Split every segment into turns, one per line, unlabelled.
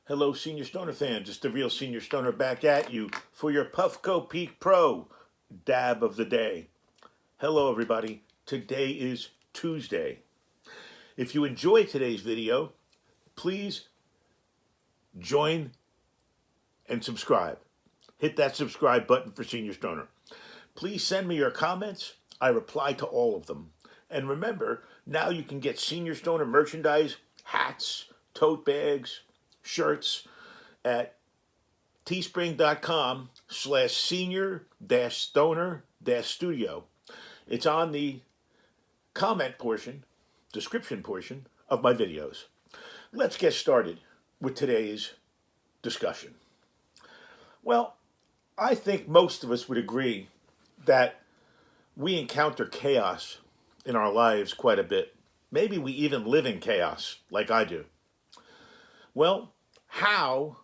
Hello, Senior Stoner fans. It's the real Senior Stoner back at you for your Puffco Peak Pro dab of the day. Hello, everybody. Today is Tuesday. If you enjoy today's video, please join and subscribe. Hit that subscribe button for Senior Stoner. Please send me your comments. I reply to all of them. And remember, now you can get Senior Stoner merchandise, hats, tote bags, shirts at teespring.com/senior-stoner-studio. It's on the comment portion, description portion of my videos. Let's get started with today's discussion. Well, I think most of us would agree that we encounter chaos in our lives quite a bit. Maybe we even live in chaos like I do. Well, how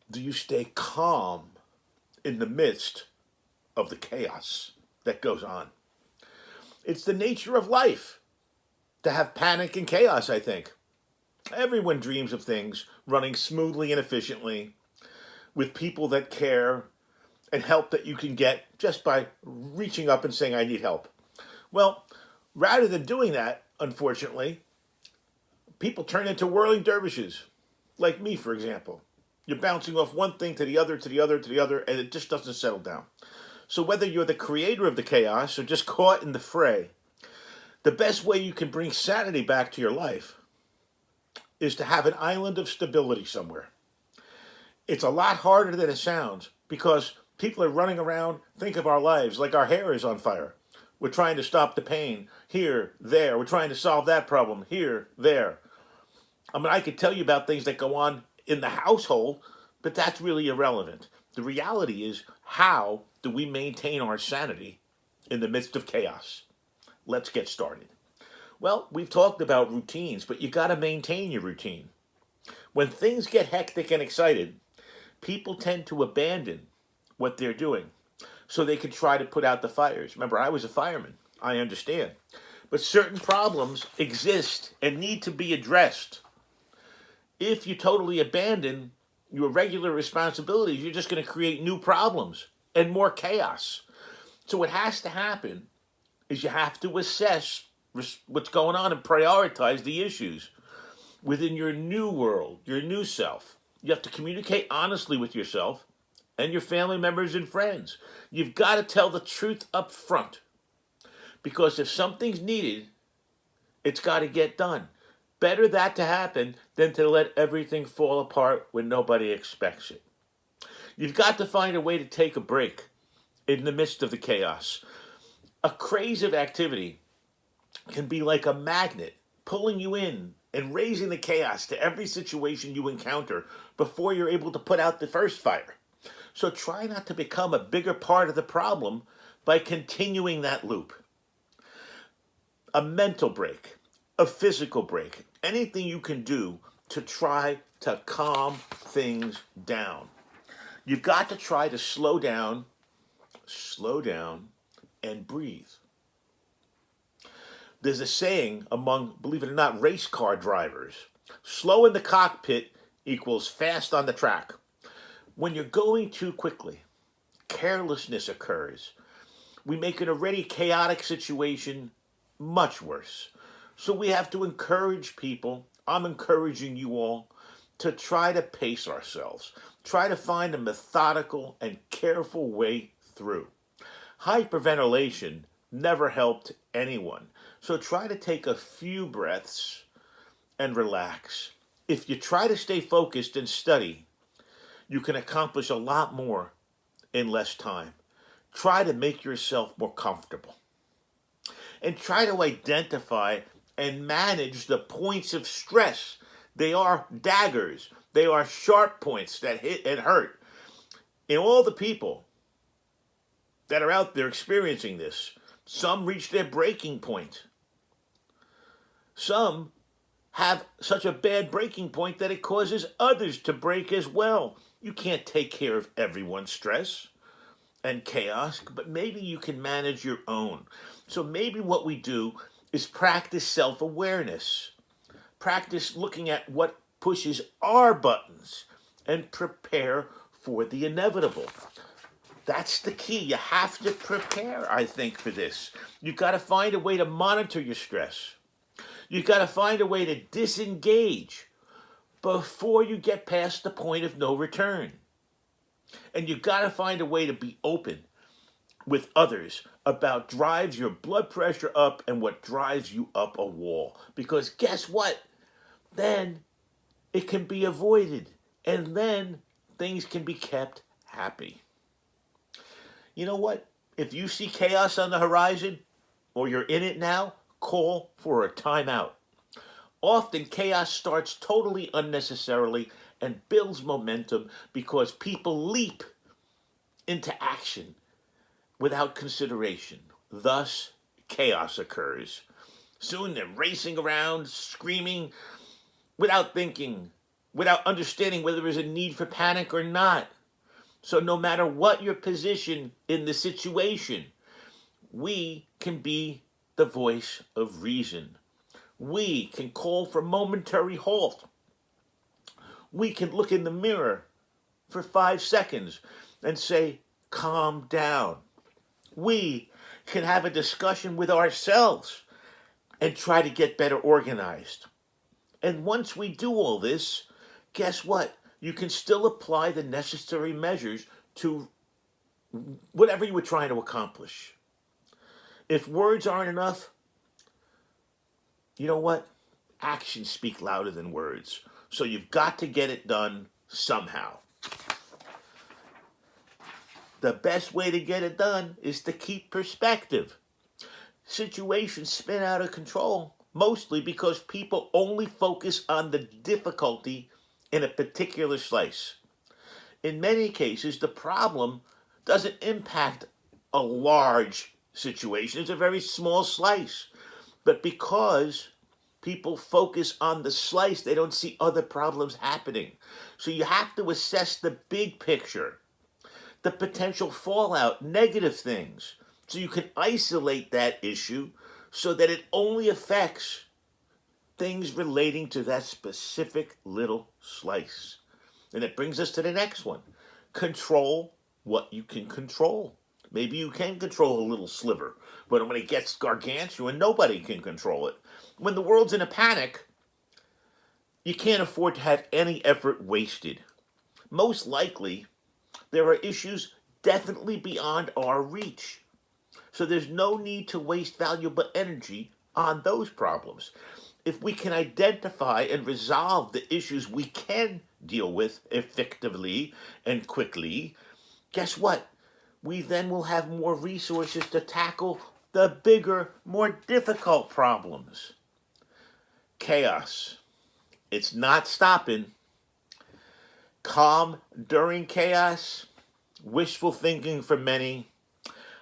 do you stay calm in the midst of the chaos that goes on? It's the nature of life to have panic and chaos, I think. Everyone dreams of things running smoothly and efficiently with people that care and help that you can get just by reaching up and saying, I need help. Well, rather than doing that, unfortunately, people turn into whirling dervishes. Like me, for example. You're bouncing off one thing to the other, to the other, to the other, and it just doesn't settle down. So whether you're the creator of the chaos or just caught in the fray, the best way you can bring sanity back to your life is to have an island of stability somewhere. It's a lot harder than it sounds because people are running around, think of our lives like our hair is on fire. We're trying to stop the pain here, there. We're trying to solve that problem here, there. I mean, I could tell you about things that go on in the household, but that's really irrelevant. The reality is, how do we maintain our sanity in the midst of chaos? Let's get started. Well, we've talked about routines, but you got to maintain your routine. When things get hectic and excited, people tend to abandon what they're doing so they can try to put out the fires. Remember, I was a fireman. I understand. But certain problems exist and need to be addressed. If you totally abandon your regular responsibilities, you're just going to create new problems and more chaos. So what has to happen is you have to assess what's going on and prioritize the issues within your new world, your new self. You have to communicate honestly with yourself and your family members and friends. You've got to tell the truth up front. Because if something's needed, it's got to get done. Better that to happen than to let everything fall apart when nobody expects it. You've got to find a way to take a break in the midst of the chaos. A craze of activity can be like a magnet pulling you in and raising the chaos to every situation you encounter before you're able to put out the first fire. So try not to become a bigger part of the problem by continuing that loop. A mental break, a physical break, anything you can do to try to calm things down. You've got to try to slow down, and breathe. There's a saying among, believe it or not, race car drivers. Slow in the cockpit equals fast on the track. When you're going too quickly, carelessness occurs. We make an already chaotic situation much worse. So we have to encourage people, I'm encouraging you all, to try to pace ourselves. Try to find a methodical and careful way through. Hyperventilation never helped anyone. So try to take a few breaths and relax. If you try to stay focused and study, you can accomplish a lot more in less time. Try to make yourself more comfortable. And try to identify and manage the points of stress. They are daggers. They are sharp points that hit and hurt. In all the people that are out there experiencing this, some reach their breaking point. Some have such a bad breaking point that it causes others to break as well. You can't take care of everyone's stress and chaos, but maybe you can manage your own. So maybe what we do is practice self-awareness. Practice looking at what pushes our buttons and prepare for the inevitable. That's the key. You have to prepare, I think, for this. You've got to find a way to monitor your stress. You've got to find a way to disengage before you get past the point of no return. And you've got to find a way to be open with others about drives your blood pressure up and what drives you up a wall. Because guess what? Then it can be avoided. And then things can be kept happy. You know what? If you see chaos on the horizon, or you're in it now, call for a timeout. Often chaos starts totally unnecessarily and builds momentum because people leap into action without consideration. Thus, chaos occurs. Soon they're racing around, screaming, without thinking, without understanding whether there's a need for panic or not. So no matter what your position in the situation, we can be the voice of reason. We can call for momentary halt. We can look in the mirror for 5 seconds and say, calm down. We can have a discussion with ourselves and try to get better organized. And once we do all this, guess what? You can still apply the necessary measures to whatever you were trying to accomplish. If words aren't enough, you know what? Actions speak louder than words. So you've got to get it done somehow. The best way to get it done is to keep perspective. Situations spin out of control, mostly because people only focus on the difficulty in a particular slice. In many cases, the problem doesn't impact a large situation. It's a very small slice. But because people focus on the slice, they don't see other problems happening. So you have to assess the big picture, the potential fallout, negative things, so you can isolate that issue so that it only affects things relating to that specific little slice. And it brings us to the next one. Control what you can control. Maybe you can control a little sliver, but when it gets gargantuan, nobody can control it. When the world's in a panic, you can't afford to have any effort wasted. Most likely, there are issues definitely beyond our reach. So there's no need to waste valuable energy on those problems. If we can identify and resolve the issues we can deal with effectively and quickly, guess what? We then will have more resources to tackle the bigger, more difficult problems. Chaos. It's not stopping. Calm during chaos. Wishful thinking for many.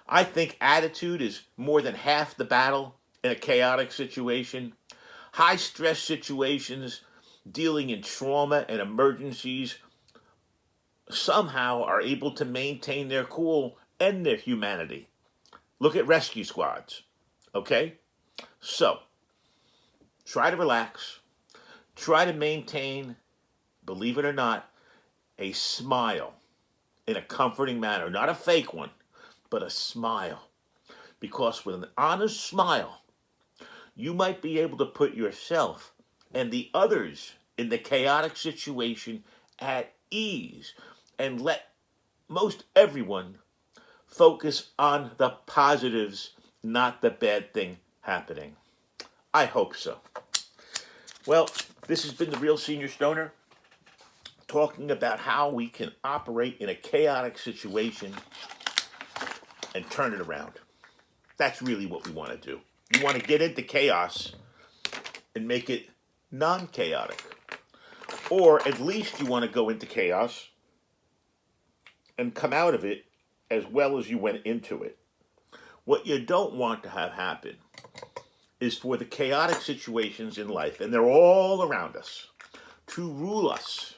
I think attitude is more than half the battle in a chaotic situation. High stress situations, dealing in trauma and emergencies, somehow are able to maintain their cool and their humanity. Look at rescue squads, okay? So, try to relax. Try to maintain, believe it or not, a smile in a comforting manner. Not a fake one, but a smile. Because with an honest smile, you might be able to put yourself and the others in the chaotic situation at ease and let most everyone focus on the positives, not the bad thing happening. I hope so. Well, this has been the Real Senior Stoner, talking about how we can operate in a chaotic situation and turn it around. That's really what we want to do. You want to get into chaos and make it non-chaotic. Or at least you want to go into chaos and come out of it as well as you went into it. What you don't want to have happen is for the chaotic situations in life, and they're all around us, to rule us.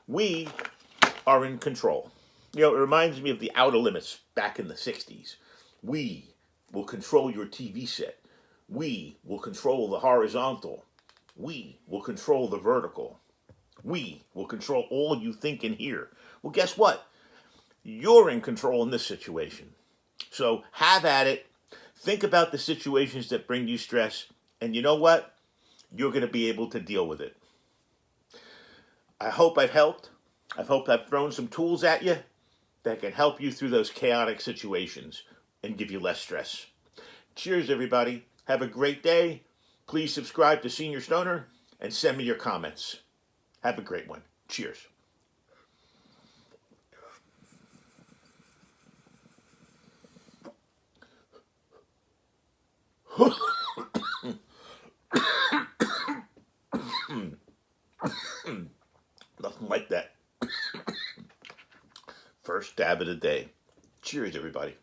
We are in control. You know, it reminds me of the Outer Limits back in the 60s. We will control your TV set. We will control the horizontal. We will control the vertical. We will control all you think and hear. Well, guess what? You're in control in this situation. So have at it. Think about the situations that bring you stress. And you know what? You're going to be able to deal with it. I hope I've helped. I hope I've thrown some tools at you that can help you through those chaotic situations and give you less stress. Cheers, everybody. Have a great day. Please subscribe to Senior Stoner and send me your comments. Have a great one. Cheers. Nothing like that. First dab of the day. Cheers, everybody.